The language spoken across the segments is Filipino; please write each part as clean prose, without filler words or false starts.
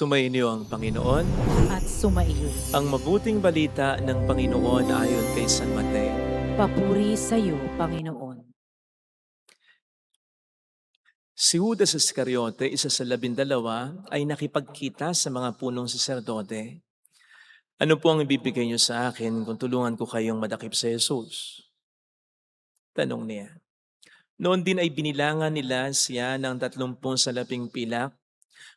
Sumainyo ang Panginoon, at sumaiyo. ang mabuting balita ng Panginoon ayon kay San Mateo. Papuri sa iyo, Panginoon. Si Judas Iscariote, isa sa 12, ay nakipagkita sa mga punong saserdote. Ano po ang ibibigay niyo sa akin kung tulungan ko kayong madakip sa Jesus? Tanong niya. Noon din ay binilangan nila siya ng 30 salaping pilak.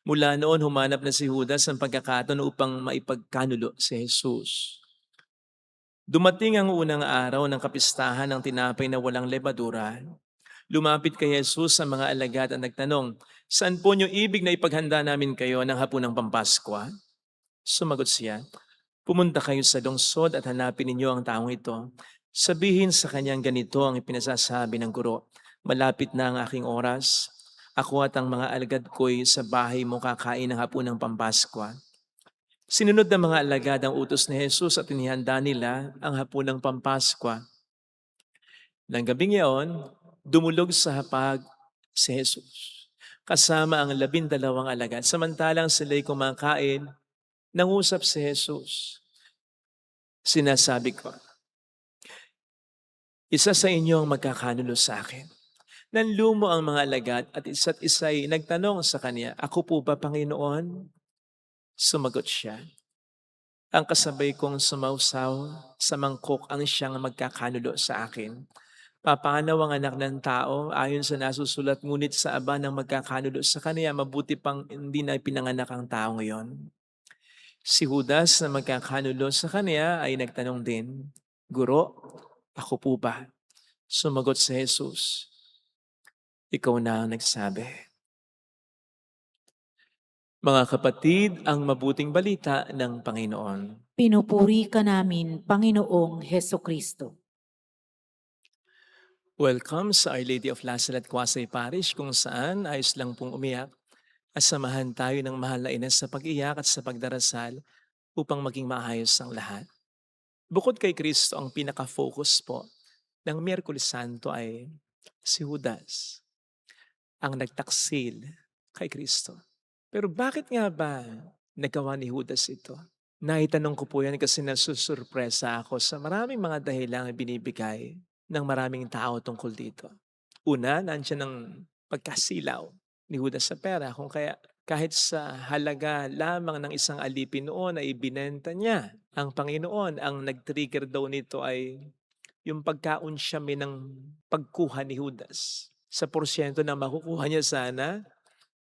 Mula noon humanap na si Judas ng pagkakataon upang maipagkanulo si Jesus. Dumating ang unang araw ng kapistahan ng tinapay na walang lebadura. Lumapit kay Jesus sa mga alagad at nagtanong, "Saan po niyo ibig na ipaghanda namin kayo ng hapunang Pampaskwa?" Sumagot siya, "Pumunta kayo sa lungsod at hanapin ninyo ang taong ito. Sabihin sa kanyang ganito ang ipinasasabi ng guro, malapit na ang aking oras. Ako at ang mga alagad ko'y sa bahay mo kakain ng hapunang Pampaskwa." Sinunod ng mga alagad ang utos ni Jesus at inihanda nila ang hapunang Pampaskwa. Nang gabing iyon, dumulog sa hapag si Jesus kasama ang 12 alagad. Samantalang sila'y kumakain, nangusap si Jesus. Sinasabi ko, isa sa inyo ang magkakanulo sa akin. Nanlumo ang mga alagad at isa't isa'y nagtanong sa kanya, "Ako po ba, Panginoon?" Sumagot siya, "Ang kasabay kong sumausaw sa mangkok ang siyang magkakanulo sa akin. Papanaw ang anak ng tao ayon sa nasusulat, ngunit sa aba ng magkakanulo sa kaniya, mabuti pang hindi na pinanganak ang tao ngayon." Si Judas na magkakanulo sa kaniya ay nagtanong din, "Guro, ako po ba?" Sumagot si Jesus, "Ikaw na ang nagsabi." Mga kapatid, ang mabuting balita ng Panginoon. Pinupuri ka namin, Panginoong Hesukristo. Welcome sa Our Lady of Lazaret Quasay Parish, kung saan ayos lang pong umiyak at samahan tayo ng mahal na ina sa pag-iyak at sa pagdarasal upang maging maayos ang lahat. Bukod kay Kristo, ang pinaka-focus po ng Miyerkules Santo ay si Judas, ang nagtaksil kay Kristo. Pero bakit nga ba nagawa ni Judas ito? Naitanong ko po yan kasi nasusurpresa ako sa maraming mga dahilang binibigay ng maraming tao tungkol dito. Una, nandiyan ang pagkasilaw ni Judas sa pera, kung kaya kahit sa halaga lamang ng isang alipin noon ay ibinenta niya ang Panginoon. Ang nag-trigger daw nito ay yung pagkaunsyame ng pagkuha ni Judas sa porsyento na makukuha niya sana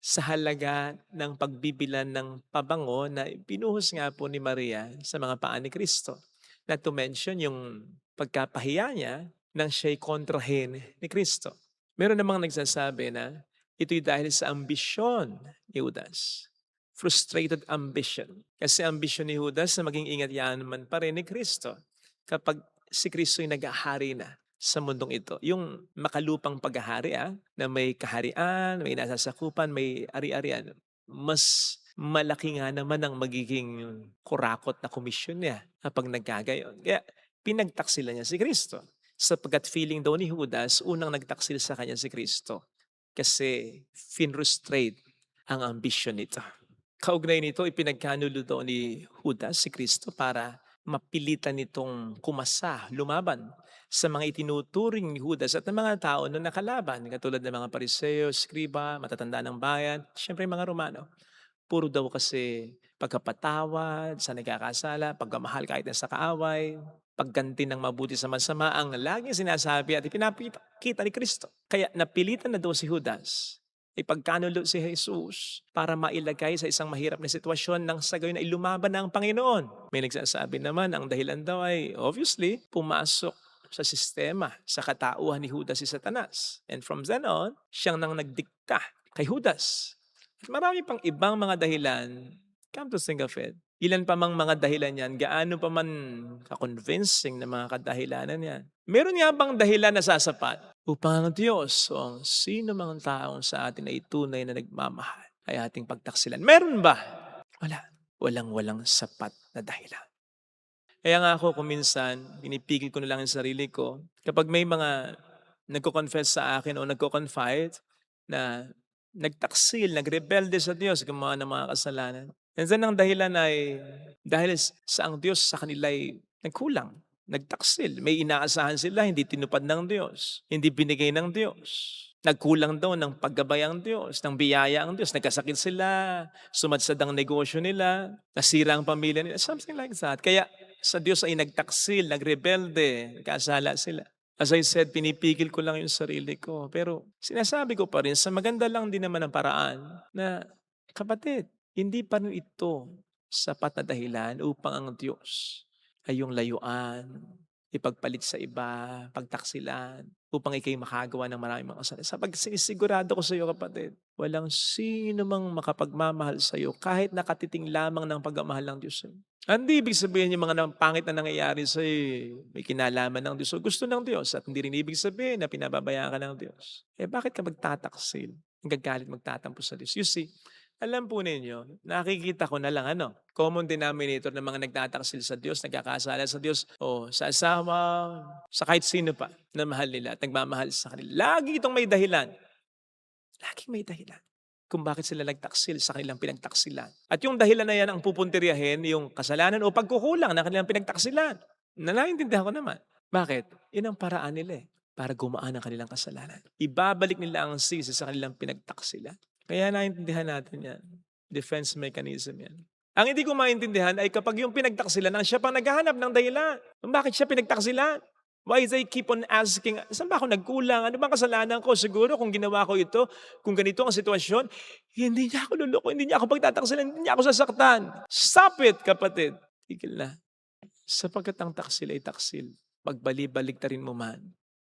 sa halaga ng pagbibilan ng pabango na pinuhos nga po ni Maria sa mga paa ni Kristo. Not to mention yung pagkapahiya niya nang siya'y kontrahin ni Kristo. Meron namang nagsasabi na ito'y dahil sa ambisyon ni Judas. Frustrated ambition. Kasi ambisyon ni Judas na maging ingat yaman pa rin ni Kristo kapag si Kristo'y nag-ahari na sa mundong ito. Yung makalupang paghahari na may kaharian, may nasasakupan, may ari-arian. Mas malaki nga naman ang magiging kurakot na komisyon niya kapag nagkagayon. Kaya pinagtaksila niya si Kristo. Sapagkat feeling daw ni Judas, unang nagtaksil sa kanya si Kristo. Kasi finrustrate ang ambisyon nito. Kaugnay nito, ipinagkanulo daw ni Judas si Kristo para mapilitan nitong kumasa, lumaban sa mga itinuturing ni Judas at ng mga tao na nakalaban, katulad ng mga Pariseo, Skriba, matatanda ng bayan, siyempre mga Romano. Puro daw kasi pagkapatawad sa nagkakasala, pagmamahal kahit na sa kaaway, pagganti ng mabuti sa masama ang laging sinasabi at ipinapakita ni Kristo. Kaya napilitan na daw si Judas ipagkanulo si Jesus para mailagay sa isang mahirap na sitwasyon nang sa gayon ay lumaban na ang Panginoon. May nagsasabi naman ang dahilan daw ay obviously pumasok sa sistema, sa katauhan ni Judas si Satanas. And from then on, siyang nang nagdikta kay Judas. At marami pang ibang mga dahilan, come to think of it, ilan pa mang mga dahilan yan, gaano pa man ka-convincing na mga kadahilanan yan. Meron nga bang dahilan na sasapat upang ang Diyos o ang sino mang taong sa atin ay tunay na nagmamahal ay ating pagtaksilan? Meron ba? Wala. Walang sapat na dahilan. Kaya nga ako kung minsan, pinipigil ko na lang ang sarili ko, kapag may mga nagko-confess sa akin o nagko-confide na nagtaksil, nagrebelde sa Diyos, gumawa ng mga kasalanan, Minsan ang dahilan ay dahil sa ang Diyos sa kanila ay nagkulang, nagtaksil. May inaasahan sila, hindi tinupad ng Diyos, hindi binigay ng Diyos. Nagkulang daw ng paggabay ang Diyos, ng biyaya ang Diyos. Nagkasakit sila, sumadsad ang negosyo nila, nasira ang pamilya nila, something like that. Kaya sa Diyos ay nagtaksil, nagrebelde, nagkasala sila. As I said, pinipigil ko lang yung sarili ko. Pero sinasabi ko pa rin, sa maganda lang din naman ang paraan na, kapatid, hindi pa rin ito sapat na dahilan upang ang Diyos ay yung layuan, ipagpalit sa iba, pagtaksilan, upang ikay makagawa ng maraming mga kasalanan. Sapag sinisigurado ko sa iyo, kapatid, walang sino mang makapagmamahal sa iyo kahit nakatiting lamang ng pagmamahal ng Diyos sa'yo. Hindi ibig sabihin yung mga pangit na nangyayari sa may kinalaman ng Diyos o gusto ng Diyos, at hindi rin ibig sabihin na pinababayaan ka ng Diyos. Bakit ka magtataksil? Nagagalit, magtatampo sa Diyos? You see, alam po ninyo, nakikita ko na lang common denominator ng mga nagtataksil sa Diyos, nagkakasala sa Diyos, o sa asawa, sa kahit sino pa na mahal nila at nagmamahal sa kanila. Lagi itong may dahilan. Laging may dahilan kung bakit sila nagtaksil sa kanilang pinagtaksilan. At yung dahilan na yan ang pupuntiryahin yung kasalanan o pagkukulang ng kanilang pinagtaksilan. Naiintindihan ko naman. Bakit? Yun ang paraan nila para gumaan ang kanilang kasalanan. Ibabalik nila ang sisi sa kanilang pinagtaksilan. Kaya naiintindihan natin yan. Defense mechanism yan. Ang hindi ko maintindihan ay kapag yung pinagtaksilan ang siya pang naghahanap ng dahilan. Bakit siya pinagtaksilan? Why they keep on asking, saan ba ako nagkulang? Ano bang kasalanan ko? Siguro kung ginawa ko ito, kung ganito ang sitwasyon, hindi niya ako luloko, hindi niya ako pagtataksilan, hindi niya ako sasaktan. Stop it, kapatid. Tigil na. Sapagkat ang taksil ay taksil. Pagbali-balik ta rin mo man.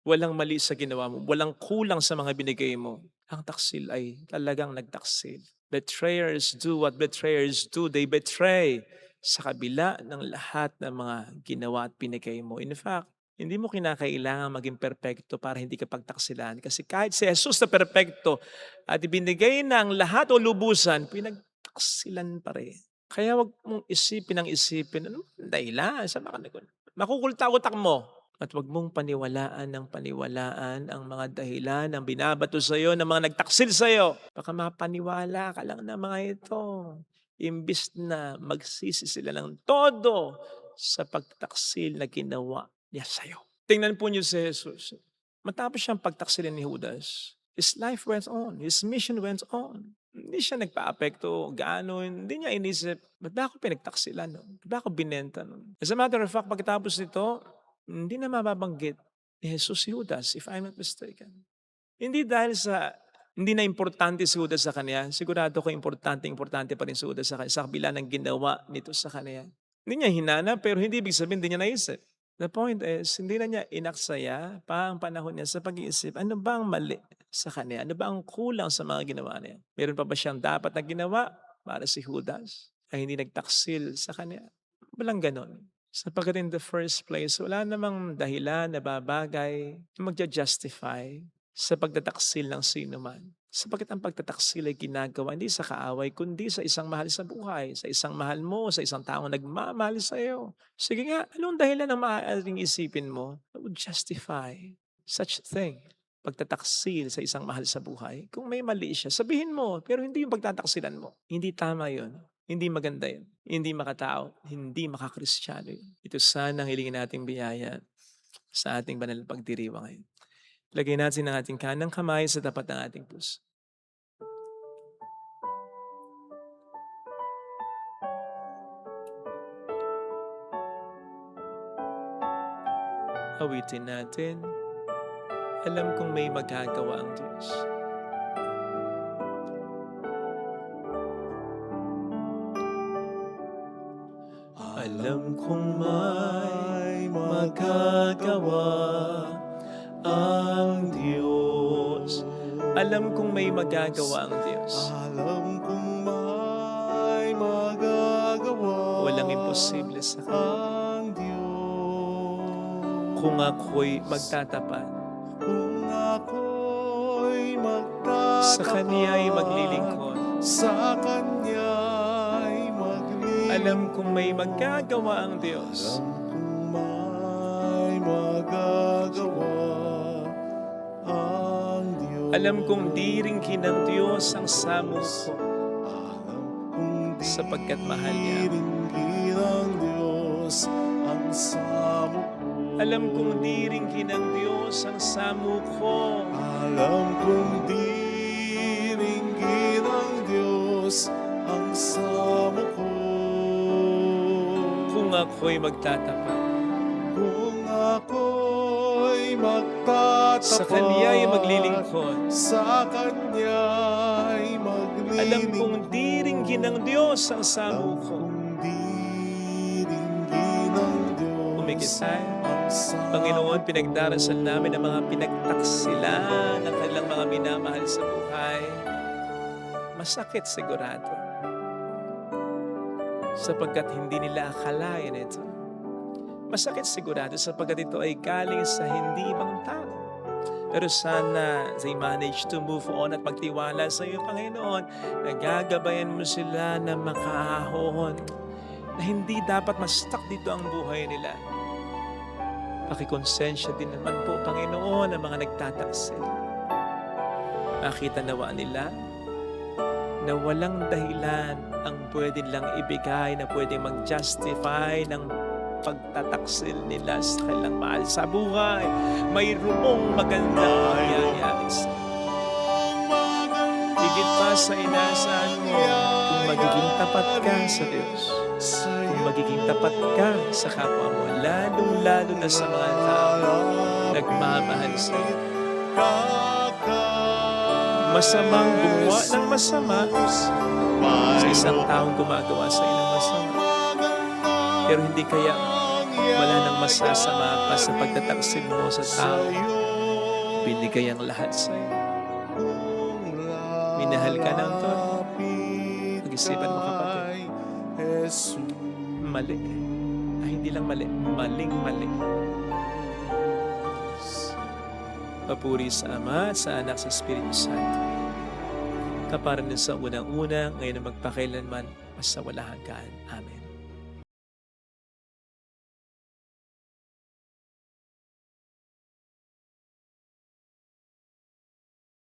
Walang mali sa ginawa mo. Walang kulang sa mga binigay mo. Ang taksil ay talagang nagtaksil. Betrayers do what betrayers do. They betray sa kabila ng lahat ng mga ginawa at binigay mo. In fact, hindi mo kinakailangan maging perpekto para hindi ka pagtaksilan. Kasi kahit si Jesus na perpekto at ibinigay na ang lahat o lubusan, pinagtaksilan pa rin. Kaya wag mong isipin ang isipin, ano dahilan? Saan ba ka makukulta-utak mo. At wag mong paniwalaan ng paniwalaan ang mga dahilan ng binabato sa iyo, ng mga nagtaksil sa iyo. Baka mapaniwala ka lang ng mga ito. Imbis na magsisi sila ng todo sa pagtaksil na ginawa niya sa iyo. Tingnan po niyo si Jesus. Matapos siyang pagtaksilin ni Judas, his life went on. His mission went on. Hindi siya nagpa-apekto, gaano, hindi niya inisip, ba't ba ako pinagtaksilan? Ba't ba ako binenta? As a matter of fact, pagkatapos nito, hindi na mababanggit ni Jesus si Judas, if I'm not mistaken. Hindi dahil sa, hindi na importante si Judas sa kanya, sigurado ko importante pa rin si Judas sa kanya, sa kabila ng ginawa nito sa kanya. Hindi niya hinanap, pero hindi ibig sabihin, hindi niya naisip. The point is, hindi na niya inaksaya pa ang panahon niya sa pag-iisip, ano ba ang mali sa kanya? Ano ba ang kulang sa mga ginawa niya? Meron pa ba siyang dapat na ginawa para si Judas ay hindi nagtaksil sa kanya? Walang ganon. Sapagkat in the first place, wala namang dahilan na babagay na magja-justify sa pagtataksil ng sino man. Sapagkat ang pagtataksil ay ginagawa hindi sa kaaway, kundi sa isang mahal sa buhay, sa isang mahal mo, sa isang taong nagmamahal sa iyo. Sige nga, anong dahilan ang maaaring isipin mo that would justify such thing? Pagtataksil sa isang mahal sa buhay. Kung may mali siya, sabihin mo, pero hindi yung pagtataksilan mo. Hindi tama yun. Hindi maganda yun. Hindi makatao. Hindi makakristyano yun. Ito sana ang hilingin nating biyaya sa ating banal na pagdiriwang ngayon. Lagay natin ang ating kanang kamay sa tapat ng ating puso. Awitin natin. Alam kong may magagawa ang Diyos. Alam kong may magagawa ang Diyos. Alam kong may magagawa ang Diyos. Alam kong may magagawa Walang imposible sa Kanya. ang Diyos. Kung ako'y magtatapat, Kung ako'y magtatapat sa Kanya'y maglilingkod. sa Kanya'y maglilingkod. Alam kong may magagawa ang Diyos. Alam kong may magagawa ang Diyos. Alam kong di rin kinang Diyos ang samo ko. Alam kong sapagkat mahal niya. Diringgin ng Diyos ang samo ko. Alam kong diringgin ng Diyos ang samo ko. Alam kong diringgin ng Diyos ang samo ko. Kung ako'y magtatapat, Kung ako'y magtatapat sa Kanya'y maglilingkod. sa Kanya'y maglilingkod. Alam kong diringgin ng Diyos ang samo ko. Kung diringgin ng Diyos Umikit tayo. ang samo Panginoon, ko. pinagdarasal namin ang mga pinagtaksilan ng kanilang mga minamahal sa buhay. Masakit sigurado. Sapagkat hindi nila akalain ito. Masakit sigurado sapagkat ito ay galing sa hindi ibang tao. Pero sana they manage to move on at magtiwala sa iyo, Panginoon. Nagagabayan mo sila na makaahon. Na hindi dapat ma-stuck dito ang buhay nila. Pakikonsensya din naman po, Panginoon, ang mga nagtataksil. Makita nawa nila na walang dahilan ang pwede lang ibigay, na pwede mag-justify ng pagtataksil nila sa kanilang mahal sa buhay. Mayroong magandang mangyayari sa higit pa sa inaasahan mo kung magiging tapat ka sa Diyos. Kung magiging tapat ka sa kapwa mo, lalong-lalo na sa mga tao nagmamahal sa iyo. Masamang gumawa ng masama sa isang taong gumagawa sa iyo ng masama. Pero hindi kaya wala nang masasama pa sa pagtataksil mo sa tao. Binigay ang lahat sa iyo. Minahal ka ng todo. Pag-isipan mo, kapatid. Mali. Ay, hindi lang mali. Maling-mali. Papuri sa Ama, sa Anak, sa Espiritu Santo. Kaparan din sa unang-una, ngayon na magpakailanman, sa walang hanggan. Amen.